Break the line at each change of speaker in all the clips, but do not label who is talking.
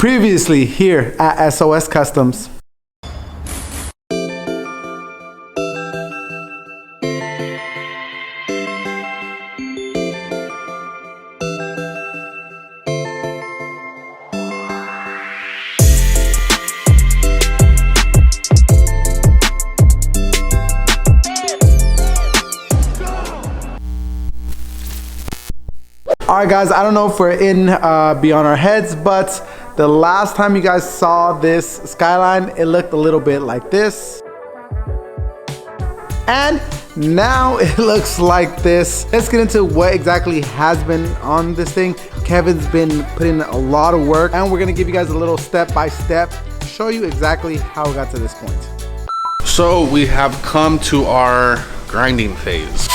Previously here at SOS Customs. Alright guys, I don't know if we're in beyond our heads, but the last time you guys saw this Skyline, it looked a little bit like this. And now it looks like this. Let's get into what exactly has been on this thing. Kevin's been putting a lot of work, and we're gonna give you guys a little step-by-step, show you exactly how we got to this point.
So we have come to our grinding phase.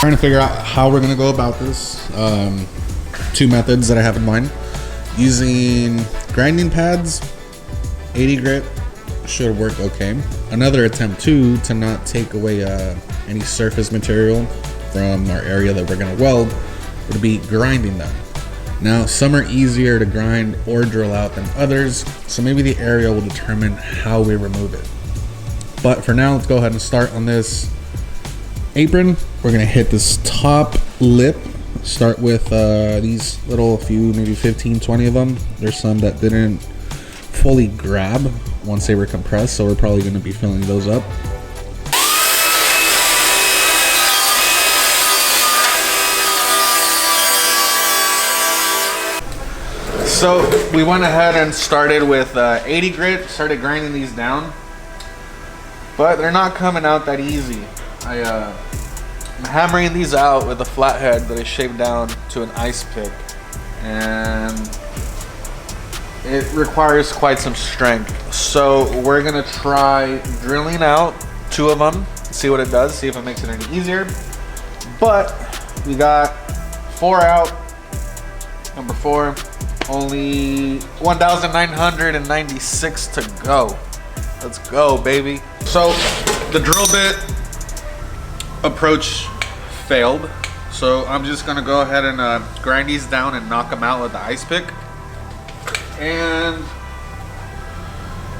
Trying to figure out how we're gonna go about this. Two methods that I have in mind. Using grinding pads, 80 grit should work okay. Another attempt too, to not take away any surface material from our area that we're gonna weld, would be grinding them. Now, some are easier to grind or drill out than others, so maybe the area will determine how we remove it. But for now, let's go ahead and start on this apron. We're gonna hit this top lip. Start with these little few, maybe 15, 20 of them. There's some that didn't fully grab once they were compressed, so we're probably gonna be filling those up.
So we went ahead and started with 80 grit, started grinding these down, but they're not coming out that easy. I'm hammering these out with a flathead that I shaved down to an ice pick, and it requires quite some strength. So we're gonna try drilling out 2 of them, see what it does, see if it makes it any easier. But we got 4 out, number 4, only 1,996 to go. Let's go, baby. So the drill bit approach failed, so I'm just gonna go ahead and grind these down and knock them out with the ice pick. And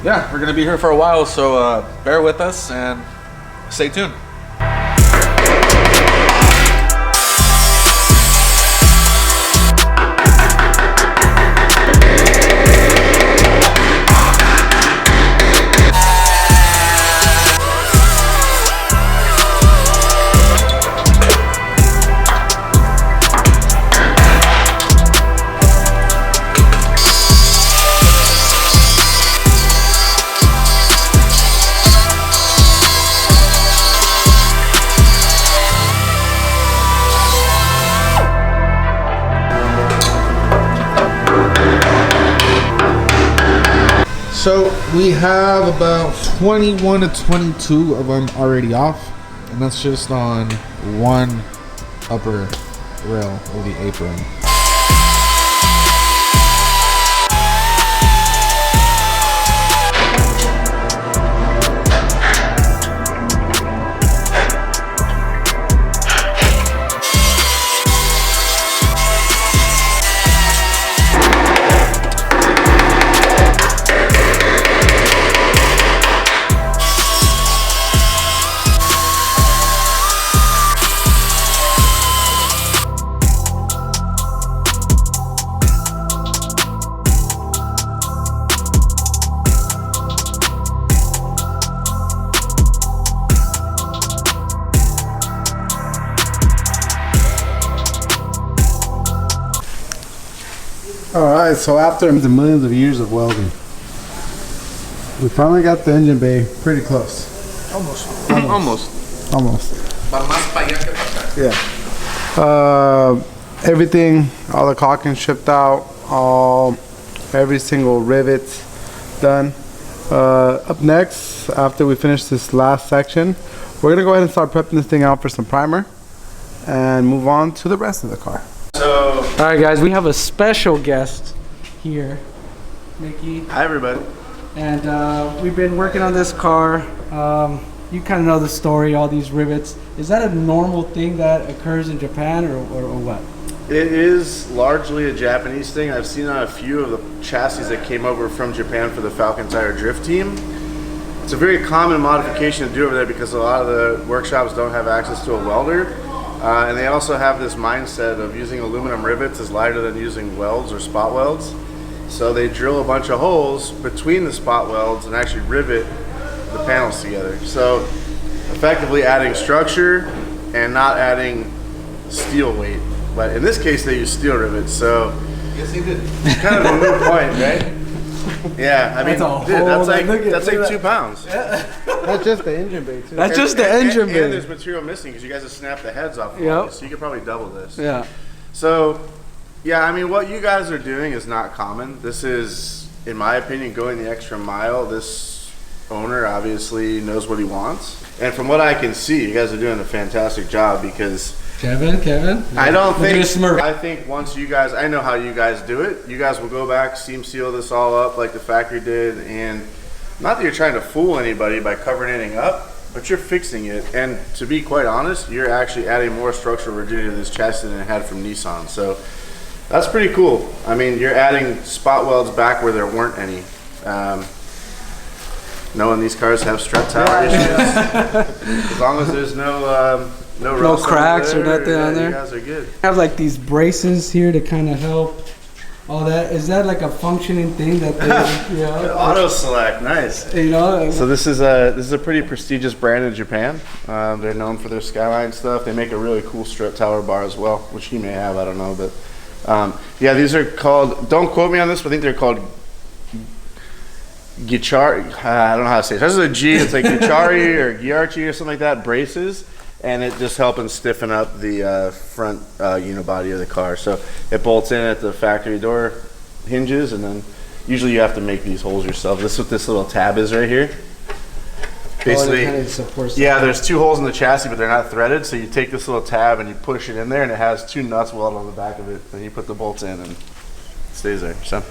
yeah, we're gonna be here for a while, so bear with us and stay tuned. So we have about 21 to 22 of them already off, and that's just on one upper rail of the apron.
Alright, so after the millions of years of welding, we finally got the engine bay pretty close.
Almost.
Yeah. Everything, all the caulking shipped out, every single rivet done. Up next, after we finish this last section, we're gonna go ahead and start prepping this thing out for some primer and move on to the rest of the car.
All right, guys, we have a special guest here, Mickey.
Hi, everybody.
And we've been working on this car. You kind of know the story, all these rivets. Is that a normal thing that occurs in Japan or what?
It is largely a Japanese thing. I've seen on a few of the chassis that came over from Japan for the Falcon Tire Drift team. It's a very common modification to do over there because a lot of the workshops don't have access to a welder. And they also have this mindset of using aluminum rivets is lighter than using welds or spot welds. So they drill a bunch of holes between the spot welds and actually rivet the panels together. So effectively adding structure and not adding steel weight. But in this case, they use steel rivets, so
Yes, he did.
kind of a moot point, right? Yeah, I mean, that's like 2 pounds.
That's just the engine bay too.
That's just the engine
And
bay.
there's material missing because you guys have snapped the heads off.
Yep.
So you could probably double this.
Yeah.
So, yeah, I mean, what you guys are doing is not common. This is, in my opinion, going the extra mile. This owner obviously knows what he wants. And from what I can see, you guys are doing a fantastic job because
Kevin.
I don't
Look at his
think,
smirk.
I think once you guys, I know how you guys do it. You guys will go back, seam seal this all up like the factory did. And not that you're trying to fool anybody by covering anything up, but you're fixing it. And to be quite honest, you're actually adding more structural rigidity to this chassis than it had from Nissan. So that's pretty cool. I mean, you're adding spot welds back where there weren't any. Knowing these cars have strut tower issues, as long as there's no rust
cracks
on
or nothing on there.
You guys are good.
I have like these braces here to kind of help all that. Is that like a functioning thing that they, you know?
Auto select, nice.
You know,
So this is a pretty prestigious brand in Japan. They're known for their Skyline stuff. They make a really cool strut tower bar as well, which you may have, I don't know, but yeah, these are called. Don't quote me on this, but I think they're called Gichari. I don't know how to say it. This is a G. It's like Gichari or Giarchi or something like that. Braces. And it just helping stiffen up the front unibody of the car. So it bolts in at the factory door hinges, and then usually you have to make these holes yourself. This is what this little tab is right here. Basically, yeah, there's 2 holes in the chassis, but they're not threaded. So you take this little tab and you push it in there, and it has 2 nuts welded on the back of it. Then you put the bolts in, and it stays there. So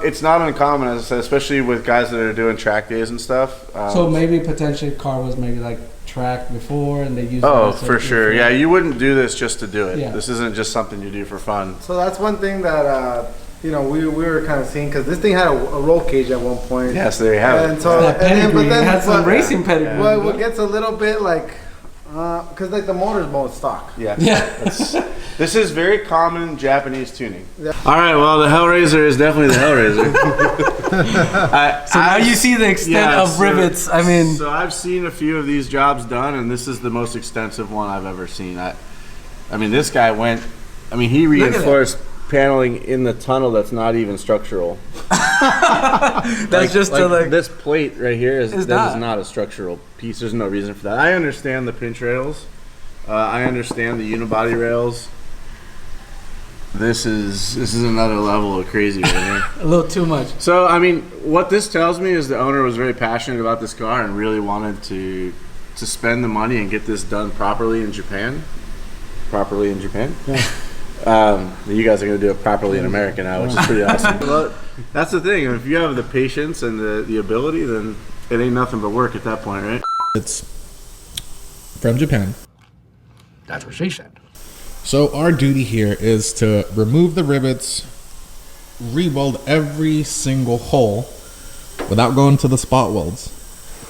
it's not uncommon, as I said, especially with guys that are doing track days and stuff.
so maybe potentially car was maybe like track before and they use
for sure. Yeah, you wouldn't do this just to do it.
Yeah.
This isn't just something you do for fun.
So that's one thing that you know we were kind of seeing, because this thing had a roll cage at one point.
Yes, there you have it.
And so
that pedigree, it had some racing pedigree.
What gets a little bit like, because like the motor's both stock.
Yeah.
This is very common Japanese tuning. Yeah. All right, well, the Hellraiser is definitely the Hellraiser.
So now you see the extent of rivets. I mean,
so I've seen a few of these jobs done, and this is the most extensive one I've ever seen. I mean, this guy went. I mean, he reinforced paneling in the tunnel that's not even structural.
that's just like
this plate right here is not a structural piece. There's no reason for that. I understand the pinch rails. I understand the unibody rails. This is another level of crazy right here.
a little too much.
So I mean, what this tells me is the owner was very passionate about this car and really wanted to spend the money and get this done properly in Japan. Properly in Japan. Yeah. You guys are going to do it properly in America now, which is pretty awesome. But that's the thing. If you have the patience and the ability, then it ain't nothing but work at that point, right?
It's from Japan.
That's what she said.
So our duty here is to remove the rivets, re-weld every single hole without going to the spot welds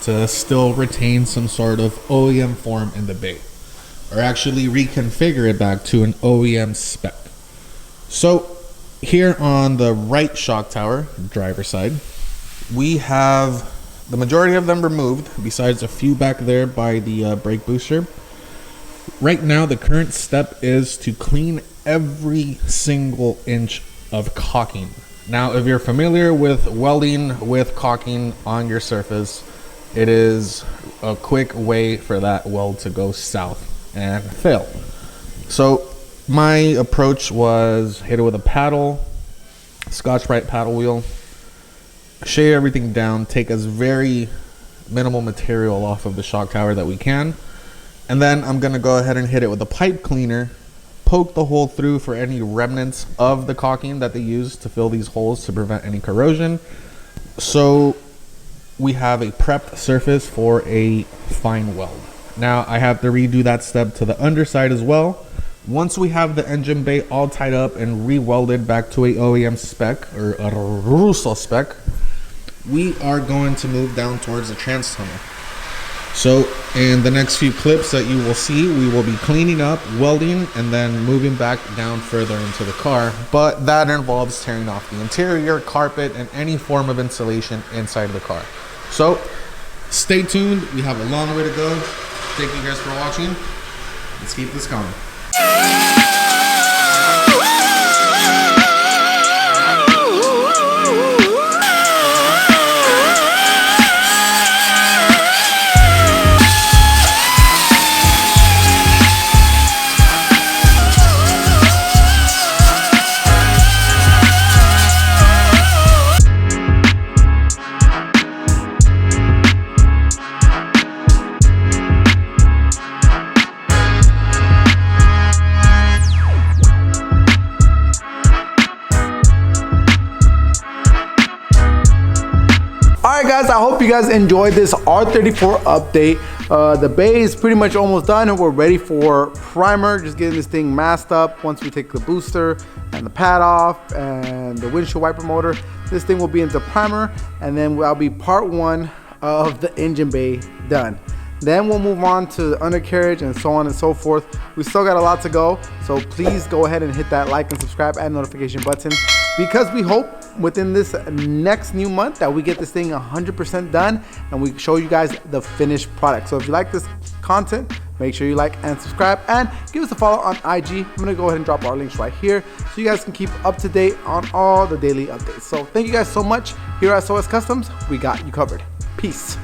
to still retain some sort of OEM form in the bait, or actually reconfigure it back to an OEM spec. So here on the right shock tower, driver's side, we have the majority of them removed, besides a few back there by the brake booster. Right now, the current step is to clean every single inch of caulking. Now, if you're familiar with welding with caulking on your surface, it is a quick way for that weld to go south and fail. So my approach was hit it with a paddle, Scotch-Brite paddle wheel, shave everything down, take as very minimal material off of the shock tower that we can. And then I'm going to go ahead and hit it with a pipe cleaner, poke the hole through for any remnants of the caulking that they use to fill these holes to prevent any corrosion. So we have a prepped surface for a fine weld. Now I have to redo that step to the underside as well, Once we have the engine bay all tied up and re-welded back to a OEM spec or a Russo spec, we are going to move down towards the trans tunnel. So in the next few clips that you will see, we will be cleaning up, welding, and then moving back down further into the car. But that involves tearing off the interior, carpet, and any form of insulation inside of the car. So stay tuned. We have a long way to go. Thank you guys for watching. Let's keep this going.
Alright guys, I hope you guys enjoyed this R34 update. The bay is pretty much almost done and we're ready for primer. Just getting this thing masked up. Once we take the booster and the pad off and the windshield wiper motor, this thing will be into primer, and then that'll be part 1 of the engine bay done. Then we'll move on to the undercarriage and so on and so forth. We still got a lot to go, so please go ahead and hit that like and subscribe and notification button, because we hope within this next new month that we get this thing 100% done and we show you guys the finished product. So if you like this content, make sure you like and subscribe and give us a follow on IG. I'm gonna go ahead and drop our links right here so you guys can keep up to date on all the daily updates. So thank you guys so much. Here at SOS Customs, we got you covered. Peace.